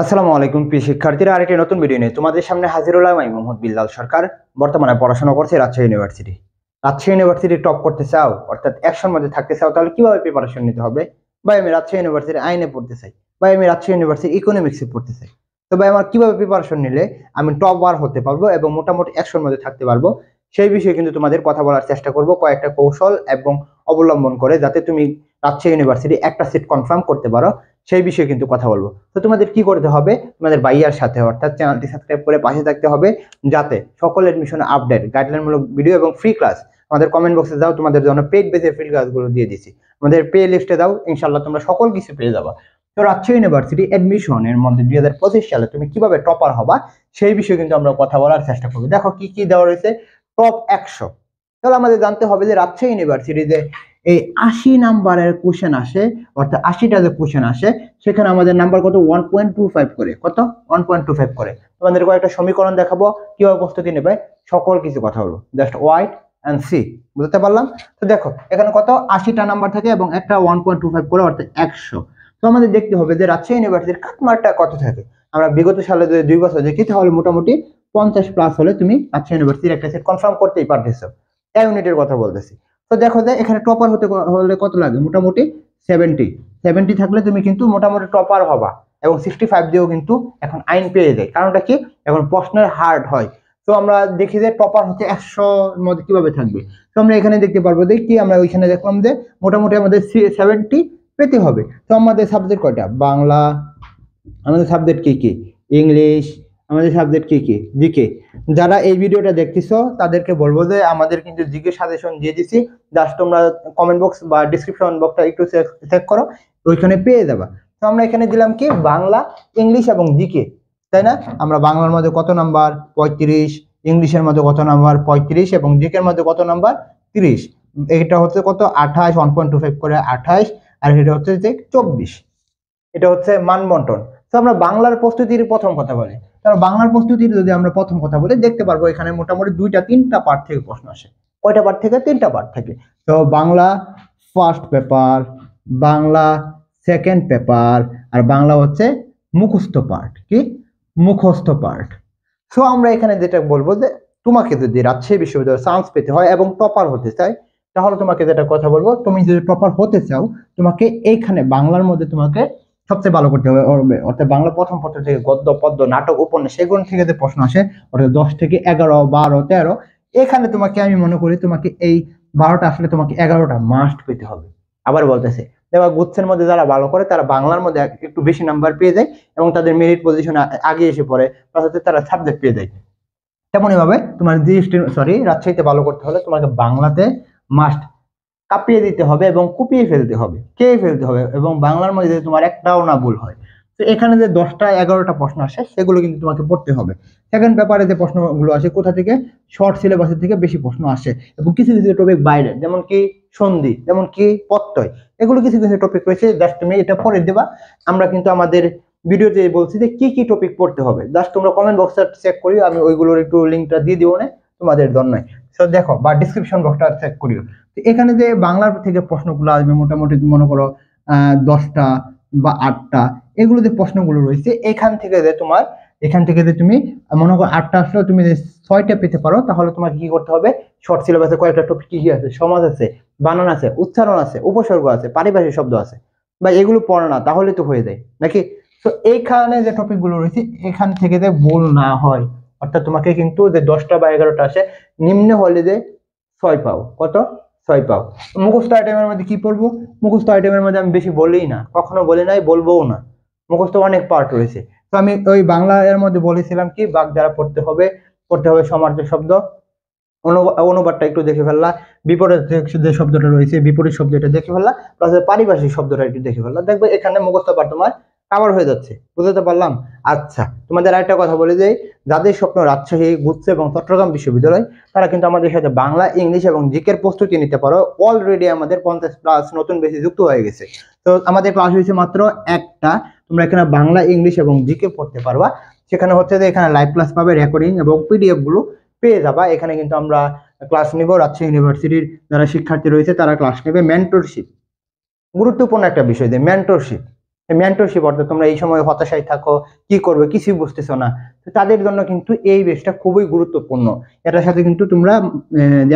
আসসালামু আলাইকুম প্রিয় শিক্ষার্থীরা, আরেকটি নতুন ভিডিও নিয়ে তোমাদের সামনে হাজির হলাম। আমি মোহাম্মদ বিল্লাল সরকার। বর্তমানে পড়াশোনা করছি Rajshahi university. Rajshahi university top করতে চাও, অর্থাৎ 100-র মধ্যে থাকতে চাও, তাহলে কিভাবে প্রিপারেশন নিতে হবে? ভাই আমি রাজশাহী ইউনিভার্সিটি আইনে পড়তে চাই, ভাই আমি রাজশাহী ইউনিভার্সিটি ইকোনমিক্সে পড়তে চাই, তো ভাই আমার কিভাবে প্রিপারেশন নিলে আমি টপ 1 হতে পারবো এবং মোটামুটি 100-র মধ্যে থাকতে পারবো, সেই বিষয়ে কিন্তু তোমাদের কথা বলার চেষ্টা করব কয়েকটা কৌশল এবং অবলম্বন করে, যাতে তুমি রাজশাহী ইউনিভার্সিটি একটা সিট কনফার্ম করতে পারো। সেই বিষয়ে কিন্তু কথা বলবো। তো তোমাদের কি করতে হবে? তোমাদের ভাইয়ার সাথে অর্থাৎ চ্যানেলটি সাবস্ক্রাইব করে পাশে থাকতে হবে, যাতে সকল এডমিশন আপডেট, গাইডলাইনমূলক ভিডিও এবং ফ্রি ক্লাস আমাদের কমেন্ট বক্সে দাও। তোমাদের জন্য পেড বেসে ফ্রি ক্লাসগুলো দিয়ে দিচ্ছি, আমাদের পে লিস্টে দাও, ইনশাল্লাহ তোমরা সকল কিছু পেয়ে যাবা। তো রাজশাহী ইউনিভার্সিটি এডমিশনের মধ্যে 2025 সালে তুমি কিভাবে টপার হবা, সেই বিষয়ে কিন্তু আমরা কথা বলার চেষ্টা করবো। দেখো কি কি দেওয়া রয়েছে। টপ 100, তাহলে আমাদের জানতে হবে যে রাজশাহী ইউনিভার্সিটিতে এই 80 নাম্বারের কোশ্চেন আসে, অর্থাৎ 80টা যে কোশ্চেন আসে, সেখানে আমাদের নাম্বার কত? 1.25 করে। কত? 1.25 করে। তোমাদের কয়েকটা সমীকরণ দেখাবো, কিভাবে প্রস্তুতি নেবে, সকল কিছু কথা বলবো। জাস্ট ওয়াইট এন্ড সি, বুঝতে পারলাম? তো দেখো এখানে কত 80টা নাম্বার থাকে এবং একটা 1.25 করে, অর্থাৎ 100। তো আমাদের দেখতে হবে যে রাজশাহী ইউনিভার্সিটির কাটমার্কটা কত থাকে। আমরা বিগত সালে যদি 2 বছর দেখি, তাহলে মোটামুটি 50 প্লাস হলে তুমি রাজশাহী ইউনিভার্সিটির একটা সেট কনফার্ম করতেই পারতেছো। ইউনিটের কথা বলতেছি। তো দেখো যে এখানে টপার হতে হলে কত লাগে? মোটামুটি 70 থাকলে তুমি কিন্তু মোটামুটি টপার হবা, এবং 65 দিয়েও কিন্তু এখন আইন পেয়ে যায়। কারণটা কি? এখন প্রশ্নের হার্ড হয়। তো আমরা দেখি যে টপার হচ্ছে 100-র মধ্যে কিভাবে থাকবে। তো আমরা এখানে দেখতে পারবো যে কি, আমরা ওইখানে দেখলাম যে মোটামুটি আমাদের 70 পেতে হবে। তো আমাদের সাবজেক্ট কয়টা? বাংলা, আমাদের সাবজেক্ট কি কি? ইংলিশ, আমাদের সাবজেক্ট কি কি? জিকে। যারা এই ভিডিওটা দেখতেছো তাদেরকে বলবো যে আমাদের কিন্তু জিকে সাজেশন দিয়ে দিছি, জাস্ট তোমরা কমেন্ট বক্স বা ডিসক্রিপশন বক্সটা একটু চেক করো, ওইখানে পেয়ে যাবা। তো আমরা এখানে দিলাম কি, বাংলা, ইংলিশ এবং জিকে, তাই না? আমরা বাংলার মধ্যে কত নাম্বার? 35। ইংলিশের মধ্যে কত নাম্বার? 35। এবং জিকের মধ্যে কত নাম্বার? 30। এটা হচ্ছে কত? 28, 1.25 করে 28, আর এটা হচ্ছে যে 24। এটা হচ্ছে মানবন্টন। তো আমরা বাংলার প্রস্তুতির প্রথম কথা বলি। তাহলে বাংলার প্রস্তুতির যদি আমরা প্রথম কথা বলি, দেখতে পারবো এখানে মোটামুটি 2-3টা পার্ট থেকে প্রশ্ন আসে। কয়টা পার্ট থেকে? 3টা পার্ট থেকে। তো Bangla first paper, Bangla second paper, আর বাংলা হচ্ছে মুখস্থ পার্ট। কি? মুখস্থ পার্ট। সো আমরা এখানে যেটা বলবো যে তোমাকে যদি রাজশাহী বিশ্ববিদ্যালয়ে চান্স পেতে হয় এবং টপার হতে চাই, তাহলে তোমাকে যেটা কথা বলবো, তুমি যদি টপার হতে চাও, তোমাকে এইখানে বাংলার মধ্যে তোমাকে সবচেয়ে ভালো করতে হবে। অর্থাৎ বাংলা প্রথম পত্র থেকে গদ্য, পদ্য, নাটক, উপন্যাস, সেগুলো থেকে যে প্রশ্ন আসে, অর্থাৎ 10 থেকে 11, 12, 13, এখানে তোমাকে আমি মনে করি তোমাকে এই 12টা আসলে তোমাকে 11টা মাস্ট পেতে হবে। আবার বলতেছে, দেখো গুচ্ছের মধ্যে যারা ভালো করে তারা বাংলার মধ্যে একটু বেশি নাম্বার পেয়ে যায় এবং তাদের মেরিট পজিশন আগে এসে পড়ে, তারা সাবজেক্ট পেয়ে যায়। তেমনই ভাবে তোমার রাজশাহীতে ভালো করতে হলে তোমাকে বাংলাতে মাস্ট কাঁপিয়ে দিতে হবে এবং কুপিয়ে ফেলতে হবে, খেয়ে ফেলতে হবে, এবং বাংলার মধ্যে তোমার একটাও না ভুল হয়। তো এখানে যে 10টা 11টা প্রশ্ন আসে, সেগুলো কিন্তু তোমাকে পড়তে হবে। সেকেন্ড পেপারে যে প্রশ্নগুলো আসে কোথা থেকে? শর্ট সিলেবাসের থেকে বেশি প্রশ্ন আসে, এবং কিছু কিছু টপিক বাইরে, যেমন কি সন্ধি, যেমন কি প্রত্যয়, এগুলো কিছু কিছু টপিক রয়েছে, জাস্ট তুমি এটা পড়ে দেবা। আমরা কিন্তু আমাদের ভিডিওতে বলছি যে কি কি টপিক পড়তে হবে, জাস্ট তোমরা কমেন্ট বক্সটা চেক করি, আমি ওইগুলোর একটু লিঙ্কটা দিয়ে দিব না তোমাদের জন্য। তো দেখো, বা ডিসক্রিপশন বক্সটা চেক করিও। এখানে যে বাংলার থেকে প্রশ্নগুলো আসবে, মোটামুটি মনে করো 10টা বা 8টা, এগুলো যে প্রশ্নগুলো রয়েছে, এখান থেকে যে তুমি মনে করো 8টা আসলেও তুমি যে 6টা পেতে পারো, তাহলে তোমাকে কি করতে হবে? শর্ট সিলেবাসে কয়েকটা টপিক কি কি আছে? সমাজ আছে, বানান আছে, উচ্চারণ আছে, উপসর্গ আছে, পারিভাষিক শব্দ আছে, বা এগুলো পড়ো না, তাহলে তো হয়ে যায় নাকি? তো এইখানে যে টপিক গুলো রয়েছে, এখান থেকে যে ভুল না হয়, অর্থাৎ তোমাকে কিন্তু যে 10টা বা 11টা আসে, নিম্ন হলে যে 6 পাও। কত? 6 পাও। মুখস্থ আইটেমের মধ্যে কি পড়বো? মুখস্থ আইটেমের মধ্যে আমি বেশি বলিই না, কখনো বলি নাই, বলবোও না। মুখস্থ অনেক পার্ট রয়েছে। তো আমি ওই বাংলা এর মধ্যে বলেছিলাম কি, বাগ দ্বারা পড়তে হবে সমার্থক শব্দ, অনুবাদটা একটু দেখে ফেললা, বিপরীত যে শব্দটা রয়েছে, বিপরীত শব্দটা দেখে ফেললা, প্লাস পারিভাষিক শব্দটা একটু দেখে ফেললা, দেখবে এখানে মুখস্থ পাঠ তোমার কাভার হয়ে যাচ্ছে। বুঝতে পারলাম? আচ্ছা, তোমাদের আরেকটা কথা বলে যাই, যাদের স্বপ্ন রাজশাহী, গুচ্ছ এবং চট্টগ্রাম বিশ্ববিদ্যালয়, তারা কিন্তু আমাদের সাথে বাংলা, ইংলিশ এবং জিকের প্রস্তুতি নিতে পারো। অলরেডি আমাদের 50+ নতুন বেশি যুক্ত হয়ে গেছে। তো আমাদের ক্লাস হয়েছে মাত্র একটা, তোমরা এখানে বাংলা, ইংলিশ এবং জিকে পড়তে পারবা। সেখানে হচ্ছে যে এখানে লাইভ ক্লাস পাবে, রেকর্ডিং এবং পিডিএফ গুলো পেয়ে যাবা। এখানে কিন্তু আমরা ক্লাস নিব, রাজশাহী ইউনিভার্সিটির যারা শিক্ষার্থী রয়েছে তারা ক্লাস নেবে। মেন্টরশিপ গুরুত্বপূর্ণ একটা বিষয়, যে মেন্টরশিপ, মেন্টরশিপ, অর্থাৎ তোমরা এই সময় হতাশায় থাকো, কি করবে কিছুই বুঝতেছো না, তো তাদের জন্য কিন্তু এই বেসটা খুবই গুরুত্বপূর্ণ। এটার সাথে কিন্তু তোমরা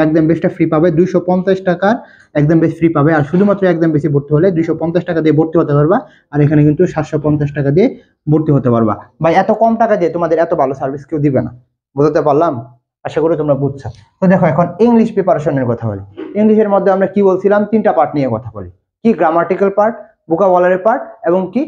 একদম বেসটা ফ্রি পাবে, 250 টাকার একদম বেশ ফ্রি পাবে। আর শুধুমাত্র একদম বেশি ভর্তি হলে 250 টাকা দিয়ে ভর্তি হতে পারবা, আর এখানে কিন্তু 750 টাকা দিয়ে ভর্তি হতে পারবা। ভাই এত কম টাকা দিয়ে তোমাদের এত ভালো সার্ভিস কেউ দিবে না, বুঝতে পারলাম? আশা করি তোমরা বুঝছো। তো দেখো এখন ইংলিশ প্রিপারেশনের কথা বলি। ইংলিশের মধ্যে আমরা কি বলছিলাম, 3টা পার্ট নিয়ে কথা বলি। কি, গ্রামাটিক্যাল পার্ট, ভোকাবুলারি পার্ট, এবং কি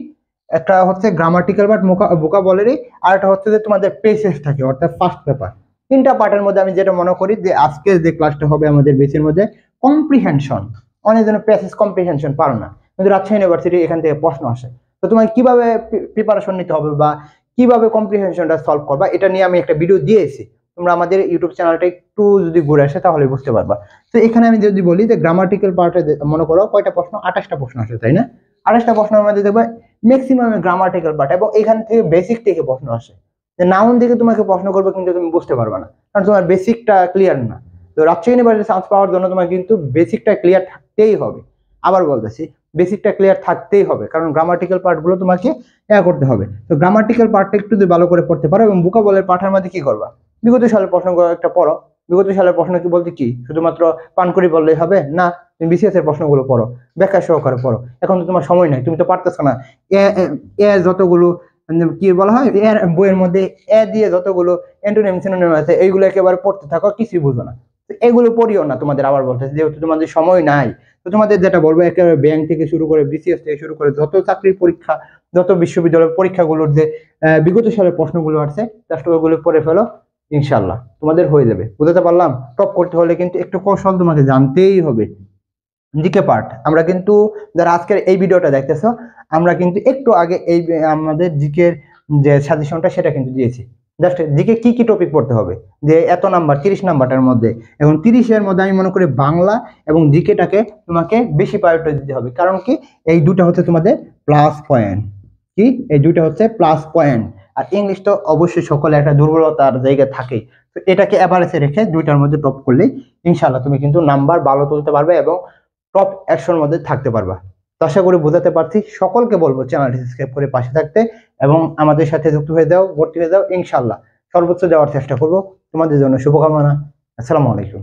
একটা হচ্ছে গ্রামাটিক্যাল পার্ট ভোকাবুলারি, আর একটা হচ্ছে যে তোমাদের পেসেস থাকে অর্থাৎ ফার্স্ট পেপার। 3টা পার্টের মধ্যে আমি যেটা মনে করি যে আজকে যে ক্লাসটা হবে আমাদের বেসের মধ্যে কম্প্রিহেনশন, অনেক জন প্যাসেজ কম্প্রিহেনশন পারো না, কিন্তু রাজশাহী ইউনিভার্সিটি এখান থেকে প্রশ্ন আসে। তো তোমাকে কিভাবে প্রিপারেশন নিতে হবে বা কিভাবে কম্প্রিহেনশনটা সলভ করবা, এটা নিয়ে আমি একটা ভিডিও দিয়েছি। তোমরা আমাদের ইউটিউব চ্যানেলটা একটু যদি ঘুরে আসে তাহলে বুঝতে পারবা। তো এখানে আমি যদি বলি যে গ্রামাটিক্যাল পার্টে মনে করো কয়টা প্রশ্ন, 28টা প্রশ্ন আসে, তাই না? 28টা প্রশ্নের মধ্যে দেখবে ম্যাক্সিমাম গ্রামাটিক্যাল পার্ট, এবং এখান থেকে বেসিক থেকে প্রশ্ন আসে। যে নাউন থেকে তোমাকে প্রশ্ন করবে কিন্তু তুমি বুঝতে পারবে না, কারণ তোমার বেসিকটা ক্লিয়ার না। তো রাজশাহী ইউনিভার্সিটি চান্স পাওয়ার জন্য তোমার কিন্তু বেসিকটা ক্লিয়ার থাকতেই হবে। আবার বলতেছি, বেসিকটা ক্লিয়ার থাকতেই হবে, কারণ গ্রামাটিক্যাল পার্টগুলো তোমাকে করতে হবে। তো গ্রামাটিক্যাল পার্টটা একটু যদি ভালো করে পড়তে পারো, এবং ভোকাবুলারি পার্টের মধ্যে কি করবা, বিগত সালের প্রশ্নগুলো একটা পড়ো। বিগত সালের প্রশ্ন কি বলতে কি শুধুমাত্র পান করি বললেই হবে না, তুমি বিসিএস এর প্রশ্নগুলো পড়ো, ব্যাখ্যা সহকারে পড়ো। এখন তো তোমার সময় নাই, তুমি তো পারতেছো না। যতগুলো কি বলা হয় বইয়ের মধ্যে দিয়ে যতগুলো অ্যান্টোনিম সিনোনিম আছে এইগুলো একেবারে পড়তে থাকো, কিছুই বুঝো না। এগুলো পড়িও না, তোমাদের আবার বলতেছে যেহেতু তোমাদের সময় নাই। তো তোমাদের যেটা বলবো, একেবারে ব্যাংক থেকে শুরু করে বিসিএস থেকে শুরু করে যত চাকরির পরীক্ষা, যত বিশ্ববিদ্যালয়ের পরীক্ষাগুলোর যে বিগত সালের প্রশ্নগুলো আছে জাস্ট ওইগুলো পড়ে ফেলো, ইনশাল্লাহ তোমাদের হয়ে যাবে। বুঝতে পারলাম? টপ করতে হলে কিন্তু একটু কৌশল তোমাকে জানতেই হবে। জিকে পার্ট আমরা কিন্তু, যারা আজকের এই ভিডিওটা দেখতেছো, আমরা কিন্তু একটু আগে এই আমাদের জিকের যে সাজেশনটা সেটা কিন্তু দিয়েছি। জাস্ট জিকে কি কি টপিক পড়তে হবে, যে এত নাম্বার 30 নাম্বারটার মধ্যে, এখন 30-এর মধ্যে আমি মনে করি বাংলা এবং জিকেটাকে তোমাকে বেশি প্রায়োরিটি দিতে হবে। কারণ কি, এই দুটা হচ্ছে তোমাদের প্লাস পয়েন্ট। কি, এই দুইটা হচ্ছে প্লাস পয়েন্ট। আর ইংলিশ তো অবশ্যই সকলে একটা দুর্বলতার জায়গা থাকে, তো এটাকে এভারেজে রেখে দুইটার মধ্যে টপ করলেই ইনশাল্লাহ তুমি কিন্তু নাম্বার ভালো তুলতে পারবে এবং টপ 100-র মধ্যে থাকতে পারবা। তো আশা করি বোঝাতে পারছি। সকলকে বলবো চ্যানেলটি সাবস্ক্রাইব করে পাশে থাকতে এবং আমাদের সাথে যুক্ত হয়ে যাও, ভর্তি হয়ে যাও। ইনশাল্লাহ সর্বোচ্চ দেওয়ার চেষ্টা করব। তোমাদের জন্য শুভকামনা। আসসালামু আলাইকুম।